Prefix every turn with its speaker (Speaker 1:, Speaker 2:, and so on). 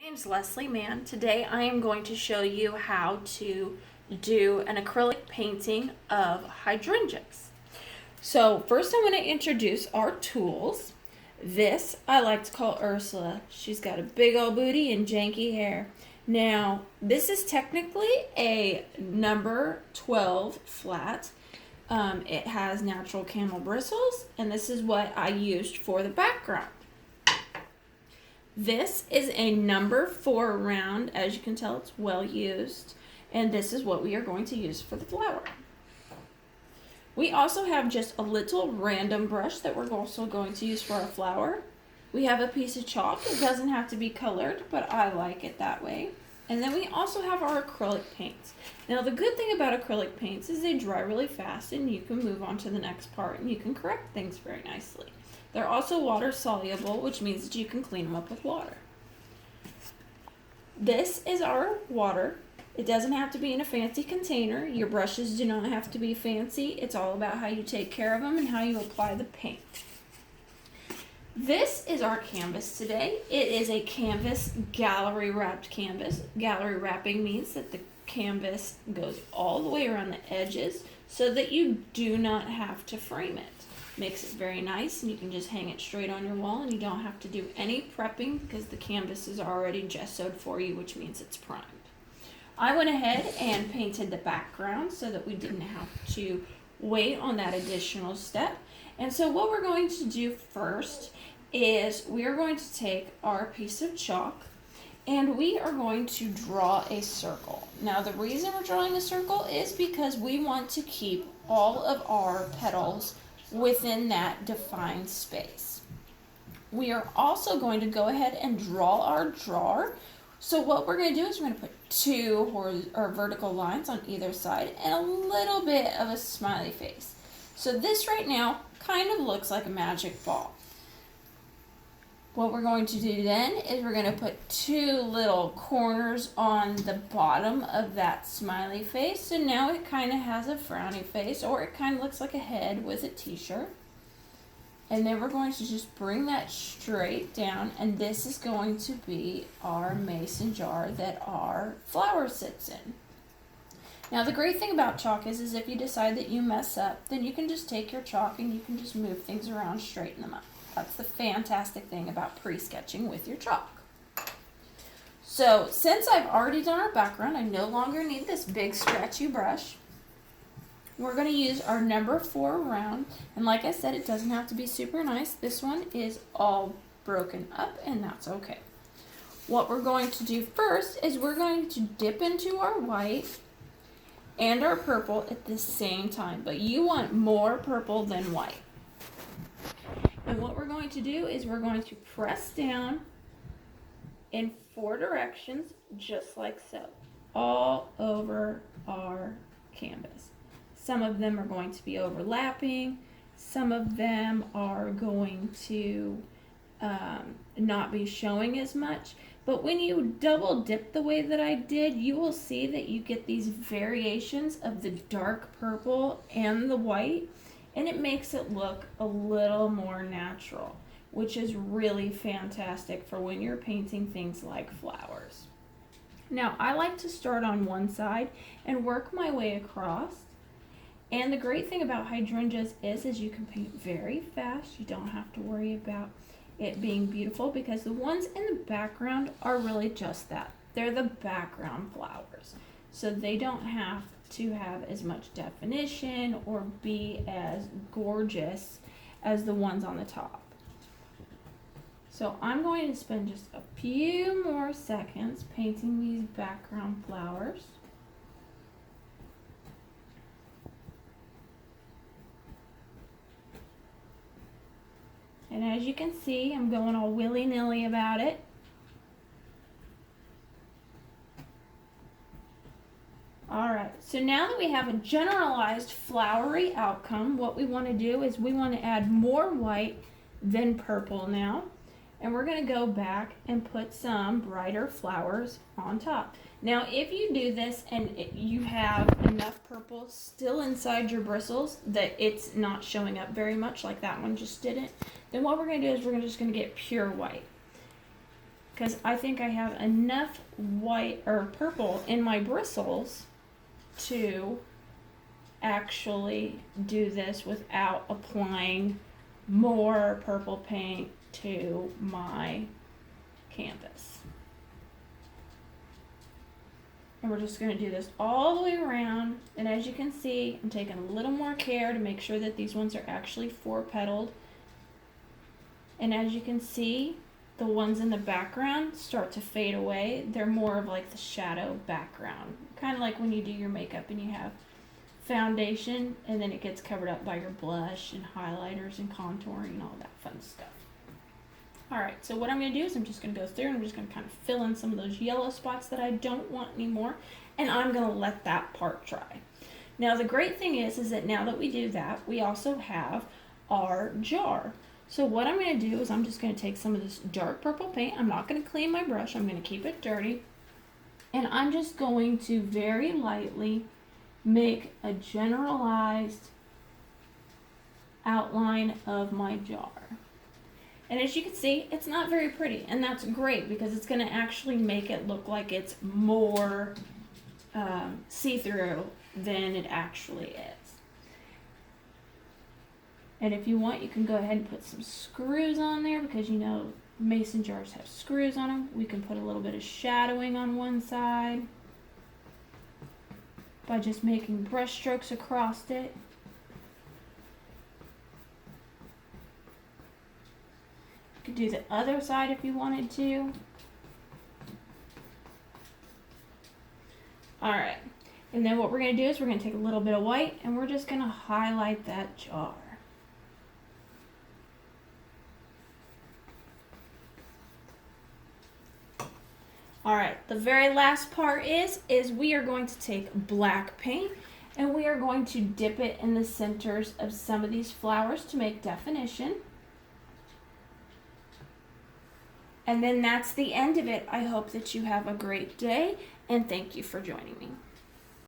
Speaker 1: My name's Leslie Mann. Today I am going to show you how to do an acrylic painting of hydrangeas. So first I'm going to introduce our tools. This I like to call Ursula. She's got a big old booty and janky hair. Now this is technically a number 12 flat. It has natural camel bristles, and this is what I used for the background. This is a number 4 round. As you can tell, it's well used. And this is what we are going to use for the flower. We also have just a little random brush that we're also going to use for our flower. We have a piece of chalk. It doesn't have to be colored, but I like it that way. And then we also have our acrylic paints. Now the good thing about acrylic paints is they dry really fast and you can move on to the next part and you can correct things very nicely. They're also water soluble, which means that you can clean them up with water. This is our water. It doesn't have to be in a fancy container. Your brushes do not have to be fancy. It's all about how you take care of them and how you apply the paint. This is our canvas today. It is a canvas gallery wrapped canvas. Gallery wrapping means that the canvas goes all the way around the edges so that you do not have to frame it. Makes it very nice, and you can just hang it straight on your wall and you don't have to do any prepping because the canvas is already gessoed for you, which means it's primed. I went ahead and painted the background so that we didn't have to wait on that additional step. And so what we're going to do first is we are going to take our piece of chalk and we are going to draw a circle. Now the reason we're drawing a circle is because we want to keep all of our petals within that defined space. We are also going to go ahead and draw our drawer. So what we're going to do is we're going to put 2 vertical lines on either side and a little bit of a smiley face. So this right now kind of looks like a magic ball. What we're going to do then is we're going to put 2 little corners on the bottom of that smiley face. So now it kind of has a frowny face, or it kind of looks like a head with a t-shirt. And then we're going to just bring that straight down, and this is going to be our mason jar that our flower sits in. Now the great thing about chalk is if you decide that you mess up, then you can just take your chalk and you can just move things around, straighten them up. That's the fantastic thing about pre-sketching with your chalk. So since I've already done our background, I no longer need this big scratchy brush. We're going to use our number 4 round, and like I said, it doesn't have to be super nice. This one is all broken up, and that's okay. What we're going to do first is we're going to dip into our white and our purple at the same time, but you want more purple than white. And what we're going to do is we're going to press down in 4 directions, just like so, all over our canvas. Some of them are going to be overlapping. Some of them are going to not be showing as much. But when you double dip the way that I did, you will see that you get these variations of the dark purple and the white. And it makes it look a little more natural, which is really fantastic for when you're painting things like flowers. Now, I like to start on one side and work my way across. And the great thing about hydrangeas is you can paint very fast. You don't have to worry about it being beautiful because the ones in the background are really just that. They're the background flowers. So they don't have to have as much definition or be as gorgeous as the ones on the top. So I'm going to spend just a few more seconds painting these background flowers. And as you can see, I'm going all willy-nilly about it. Alright, so now that we have a generalized flowery outcome, what we want to do is we want to add more white than purple now. And we're going to go back and put some brighter flowers on top. Now if you do this and you have enough purple still inside your bristles that it's not showing up very much like that one just didn't, then what we're going to do is we're just going to get pure white. because I think I have enough white or purple in my bristles to actually do this without applying more purple paint to my canvas. And we're just going to do this all the way around. And as you can see, I'm taking a little more care to make sure that these ones are actually 4-petaled. And as you can see, the ones in the background start to fade away. They're more of like the shadow background. Kind of like when you do your makeup and you have foundation and then it gets covered up by your blush and highlighters and contouring and all that fun stuff. Alright, so what I'm going to do is I'm just going to go through and I'm just going to kind of fill in some of those yellow spots that I don't want anymore, and I'm going to let that part dry. Now the great thing is that now that we do that, we also have our jar. So what I'm going to do is I'm just going to take some of this dark purple paint. I'm not going to clean my brush. I'm going to keep it dirty. And I'm just going to very lightly make a generalized outline of my jar. And as you can see, it's not very pretty, and that's great because it's going to actually make it look like it's more see-through than it actually is. And if you want, you can go ahead and put some screws on there because you know mason jars have screws on them. We can put a little bit of shadowing on one side by just making brush strokes across it. You could do the other side if you wanted to. Alright, and then what we're going to do is we're going to take a little bit of white and we're just going to highlight that jar. Alright, the very last part is we are going to take black paint and we are going to dip it in the centers of some of these flowers to make definition. And then that's the end of it. I hope that you have a great day and thank you for joining me.